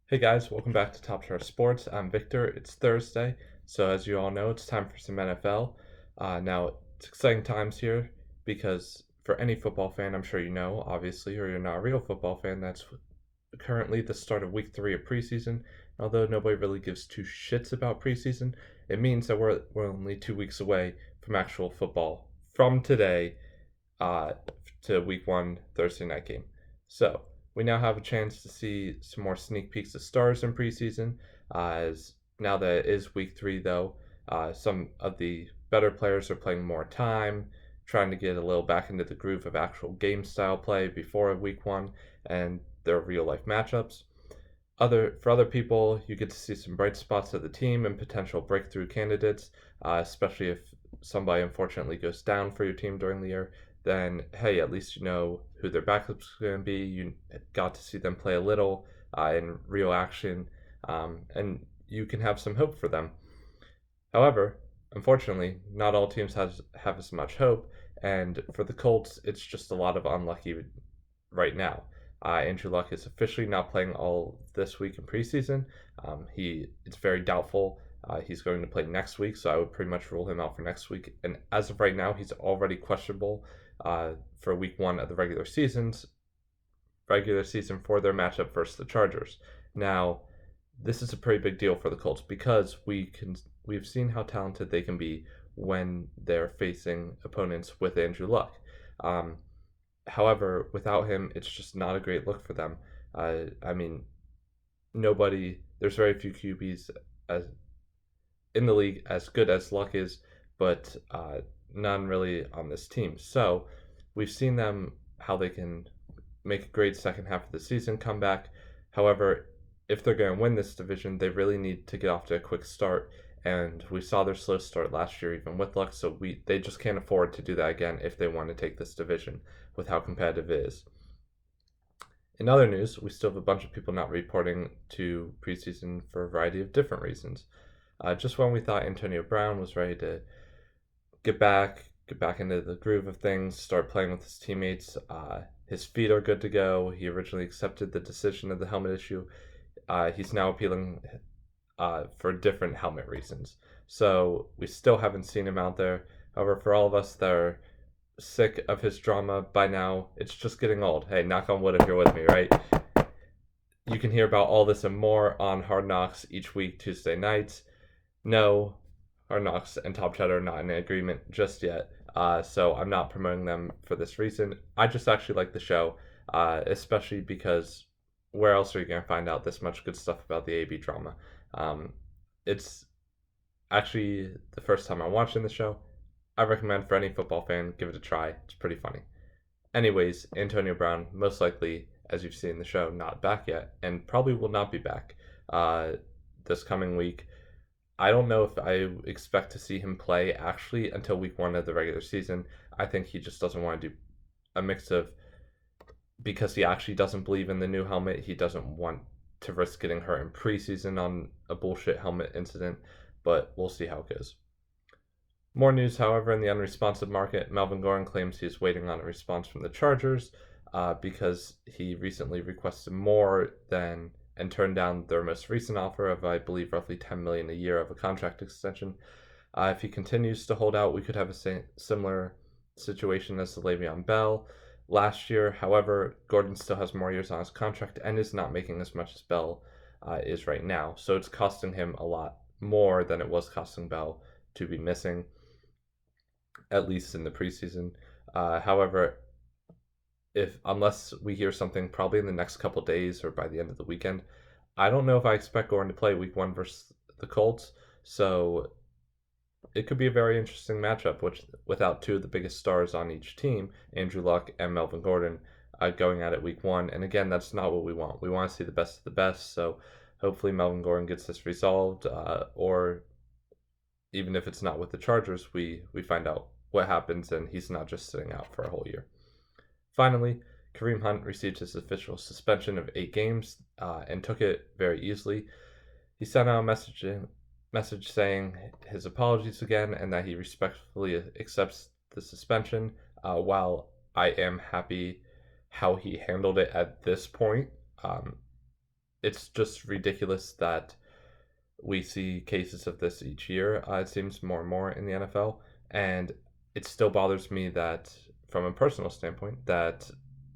Hey guys, welcome back to Top Share Sports. I'm Victor. It's Thursday, so as you all know, it's time for some NFL. Now, it's exciting times here because for any football fan, I'm sure you know, obviously, or you're not a real football fan, that's currently the start of week 3 of preseason. Although nobody really gives two shits about preseason, it means that we're only 2 weeks away from actual football from today uh, to week 1 Thursday night game. So we now have a chance to see some more sneak peeks of stars in preseason. As now that it is week 3, though, some of the better players are playing more time, trying to get a little back into the groove of actual game style play before week 1 and their real life matchups. For other people, you get to see some bright spots of the team and potential breakthrough candidates, especially if somebody unfortunately goes down for your team during the year. Then, hey, at least you know who their backup's going to be. You got to see them play a little in real action, and you can have some hope for them. However, unfortunately, not all teams have as much hope, and for the Colts, it's just a lot of unlucky right now. Andrew Luck is officially not playing all this week in preseason. It's very doubtful he's going to play next week, so I would pretty much rule him out for next week. And as of right now, he's already questionable for week 1 of the regular season for their matchup versus the Chargers. Now, this is a pretty big deal for the Colts because we've seen how talented they can be when they're facing opponents with Andrew Luck. Um, However, without him, it's just not a great look for them. I mean, there's very few QBs as in the league as good as Luck is, but none really on this team. So we've seen them how they can make a great second half of the season comeback. However, if they're going to win this division, they really need to get off to a quick start. And we saw their slow start last year, even with Luck. So they just can't afford to do that again if they want to take this division with how competitive it is. In other news, we still have a bunch of people not reporting to preseason for a variety of different reasons. Just when we thought Antonio Brown was ready to get back into the groove of things, start playing with his teammates. His feet are good to go. He originally accepted the decision of the helmet issue. He's now appealing for different helmet reasons. So we still haven't seen him out there. However, for all of us that are sick of his drama by now, it's just getting old. Hey, knock on wood if you're with me, right? You can hear about all this and more on Hardknocks each week, Tuesday nights. No, Hardknocks and Top Cheddar are not in agreement just yet. So I'm not promoting them for this reason. I just actually like the show, especially because where else are you going to find out this much good stuff about the AB drama? It's actually the first time I'm watching the show. I recommend for any football fan, give it a try. It's pretty funny. Anyways, Antonio Brown, most likely, as you've seen in the show, not back yet, and probably will not be back this coming week. I don't know if I expect to see him play actually until week 1 of the regular season. I think he just doesn't want to do a mix of because he actually doesn't believe in the new helmet. He doesn't want to risk getting hurt in preseason on a bullshit helmet incident, but we'll see how it goes. More news, however, in the unresponsive market. Melvin Gordon claims he is waiting on a response from the Chargers because he recently requested more than and turned down their most recent offer of, I believe, roughly $10 million a year of a contract extension. If he continues to hold out, we could have a similar situation as the Le'Veon Bell last year. However, Gordon still has more years on his contract and is not making as much as Bell is right now. So it's costing him a lot more than it was costing Bell to be missing, at least in the preseason. However, if unless we hear something probably in the next couple days or by the end of the weekend, I don't know if I expect Gordon to play week 1 versus the Colts. So it could be a very interesting matchup, which without two of the biggest stars on each team, Andrew Luck and Melvin Gordon, going at it week 1. And again, that's not what we want. We want to see the best of the best. So hopefully Melvin Gordon gets this resolved, or even if it's not with the Chargers, we find out what happens and he's not just sitting out for a whole year. Finally, Kareem Hunt received his official suspension of 8 games and took it very easily. He sent out a message saying his apologies again and that he respectfully accepts the suspension. While I am happy how he handled it at this point, it's just ridiculous that we see cases of this each year. It seems more and more in the NFL, and it still bothers me that, from a personal standpoint, that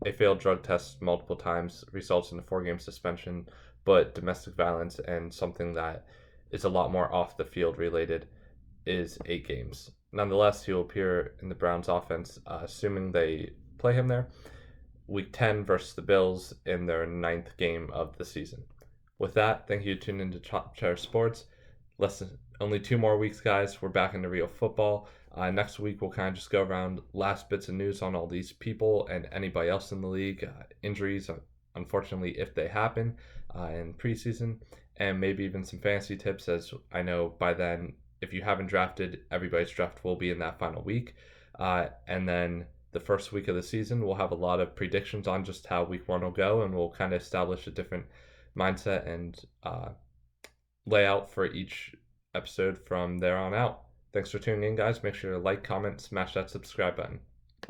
a failed drug test multiple times results in a 4-game suspension, but domestic violence and something that is a lot more off the field related is 8 games. Nonetheless, he will appear in the Browns offense, assuming they play him there, Week 10 versus the Bills in their ninth game of the season. With that, thank you for tuning into Cheddar Sports. Only 2 more weeks, guys. We're back into real football. Next week, we'll kind of just go around last bits of news on all these people and anybody else in the league. Injuries, unfortunately, if they happen in preseason, and maybe even some fantasy tips, as I know by then, if you haven't drafted, everybody's draft will be in that final week. And then the first week of the season, we'll have a lot of predictions on just how week 1 will go, and we'll kind of establish a different mindset and layout for each episode from there on out. Thanks for tuning in, guys. Make sure to like, comment, smash that subscribe button.